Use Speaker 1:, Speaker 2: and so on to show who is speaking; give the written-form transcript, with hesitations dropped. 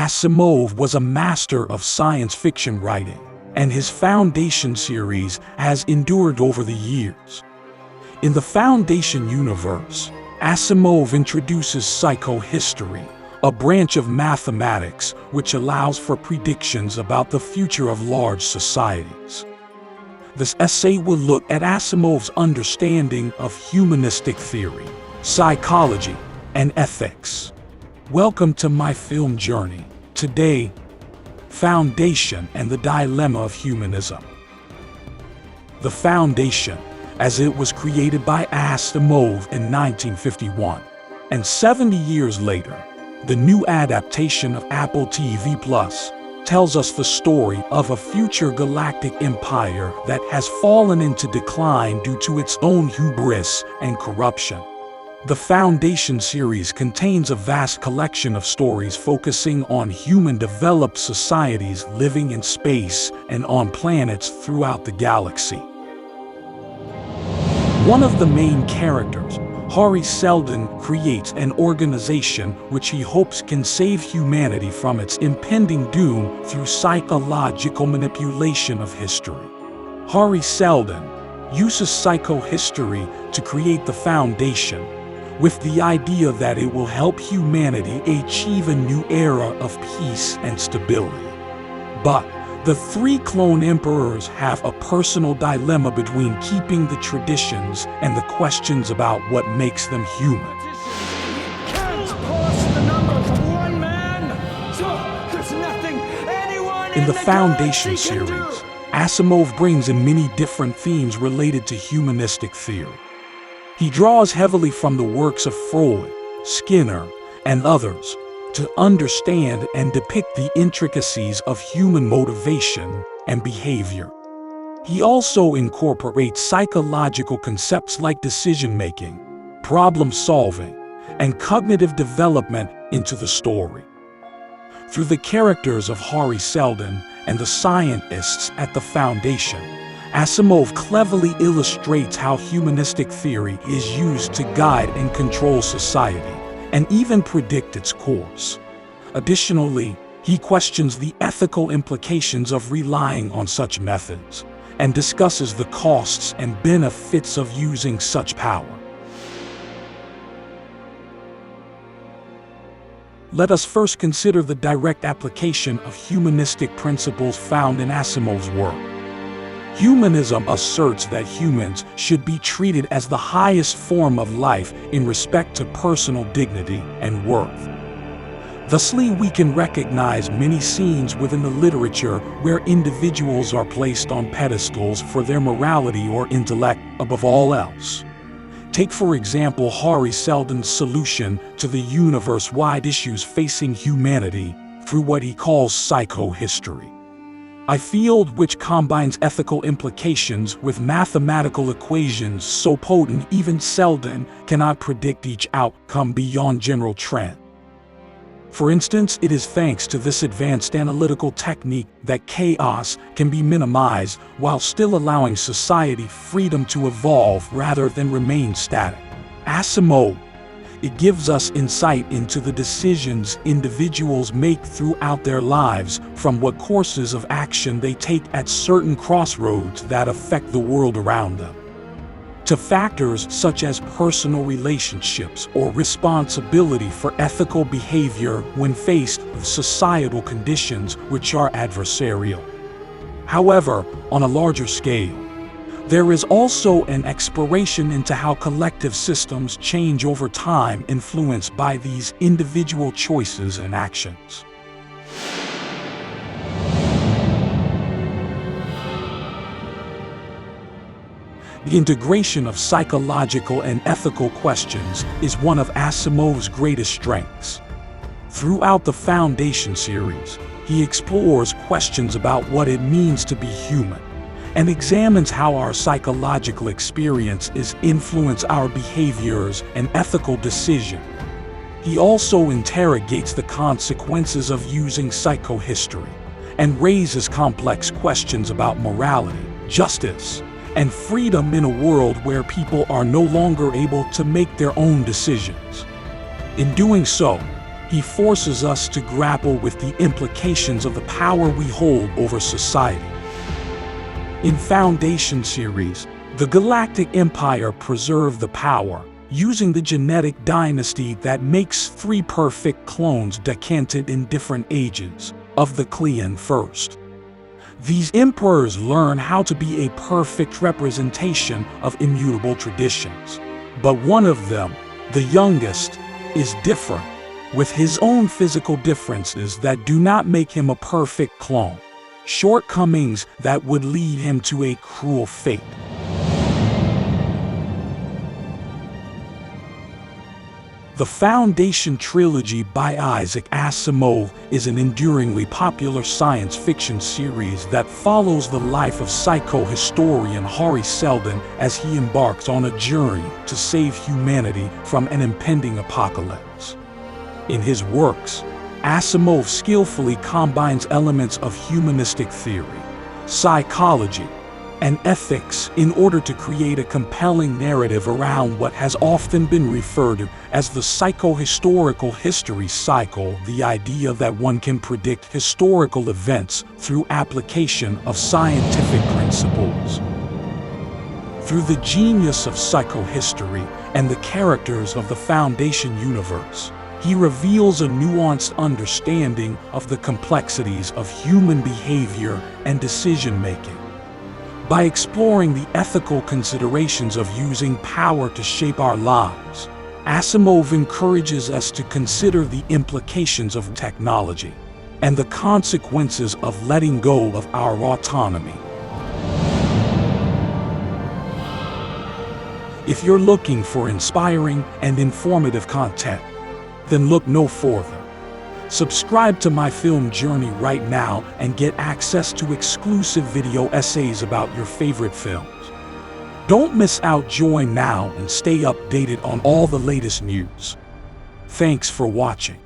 Speaker 1: Asimov was a master of science fiction writing, and his Foundation series has endured over the years. In the Foundation universe, Asimov introduces psychohistory, a branch of mathematics which allows for predictions about the future of large societies. This essay will look at Asimov's understanding of humanistic theory, psychology, and ethics. Welcome to my film journey. Today, Foundation and the Dilemma of Humanism. The Foundation, as it was created by Asimov in 1951, and 70 years later, the new adaptation of Apple TV Plus tells us the story of a future galactic empire that has fallen into decline due to its own hubris and corruption. The Foundation series contains a vast collection of stories focusing on human-developed societies living in space and on planets throughout the galaxy. One of the main characters, Hari Seldon, creates an organization which he hopes can save humanity from its impending doom through psychological manipulation of history. Hari Seldon uses psychohistory to create the Foundation, with the idea that it will help humanity achieve a new era of peace and stability. But the three clone emperors have a personal dilemma between keeping the traditions and the questions about what makes them human. In the Foundation series, Asimov brings in many different themes related to humanistic theory. He draws heavily from the works of Freud, Skinner, and others to understand and depict the intricacies of human motivation and behavior. He also incorporates psychological concepts like decision-making, problem-solving, and cognitive development into the story. Through the characters of Hari Seldon and the scientists at the Foundation, Asimov cleverly illustrates how humanistic theory is used to guide and control society, and even predict its course. Additionally, he questions the ethical implications of relying on such methods, and discusses the costs and benefits of using such power. Let us first consider the direct application of humanistic principles found in Asimov's work. Humanism asserts that humans should be treated as the highest form of life in respect to personal dignity and worth. Thusly, we can recognize many scenes within the literature where individuals are placed on pedestals for their morality or intellect above all else. Take, for example, Hari Seldon's solution to the universe-wide issues facing humanity through what he calls psychohistory, a field which combines ethical implications with mathematical equations so potent even Seldon cannot predict each outcome beyond general trend. For instance, it is thanks to this advanced analytical technique that chaos can be minimized while still allowing society freedom to evolve rather than remain static. Asimov, it gives us insight into the decisions individuals make throughout their lives, from what courses of action they take at certain crossroads that affect the world around them, to factors such as personal relationships or responsibility for ethical behavior when faced with societal conditions which are adversarial. However, on a larger scale, there is also an exploration into how collective systems change over time, influenced by these individual choices and actions. The integration of psychological and ethical questions is one of Asimov's greatest strengths. Throughout the Foundation series, he explores questions about what it means to be human, and examines how our psychological experiences influence our behaviors and ethical decisions. He also interrogates the consequences of using psychohistory, and raises complex questions about morality, justice, and freedom in a world where people are no longer able to make their own decisions. In doing so, he forces us to grapple with the implications of the power we hold over society. In Foundation series, the Galactic Empire preserved the power, using the genetic dynasty that makes 3 perfect clones decanted in different ages of the Clean first. These emperors learn how to be a perfect representation of immutable traditions. But one of them, the youngest, is different, with his own physical differences that do not make him a perfect clone, shortcomings that would lead him to a cruel fate. The Foundation Trilogy by Isaac Asimov is an enduringly popular science fiction series that follows the life of psychohistorian Hari Seldon as he embarks on a journey to save humanity from an impending apocalypse. In his works, Asimov skillfully combines elements of humanistic theory, psychology, and ethics in order to create a compelling narrative around what has often been referred to as the psychohistorical history cycle, the idea that one can predict historical events through application of scientific principles. Through the genius of psychohistory and the characters of the Foundation universe, he reveals a nuanced understanding of the complexities of human behavior and decision-making. By exploring the ethical considerations of using power to shape our lives, Asimov encourages us to consider the implications of technology and the consequences of letting go of our autonomy. If you're looking for inspiring and informative content, then look no further. Subscribe to my film journey right now and get access to exclusive video essays about your favorite films. Don't miss out, join now and stay updated on all the latest news. Thanks for watching.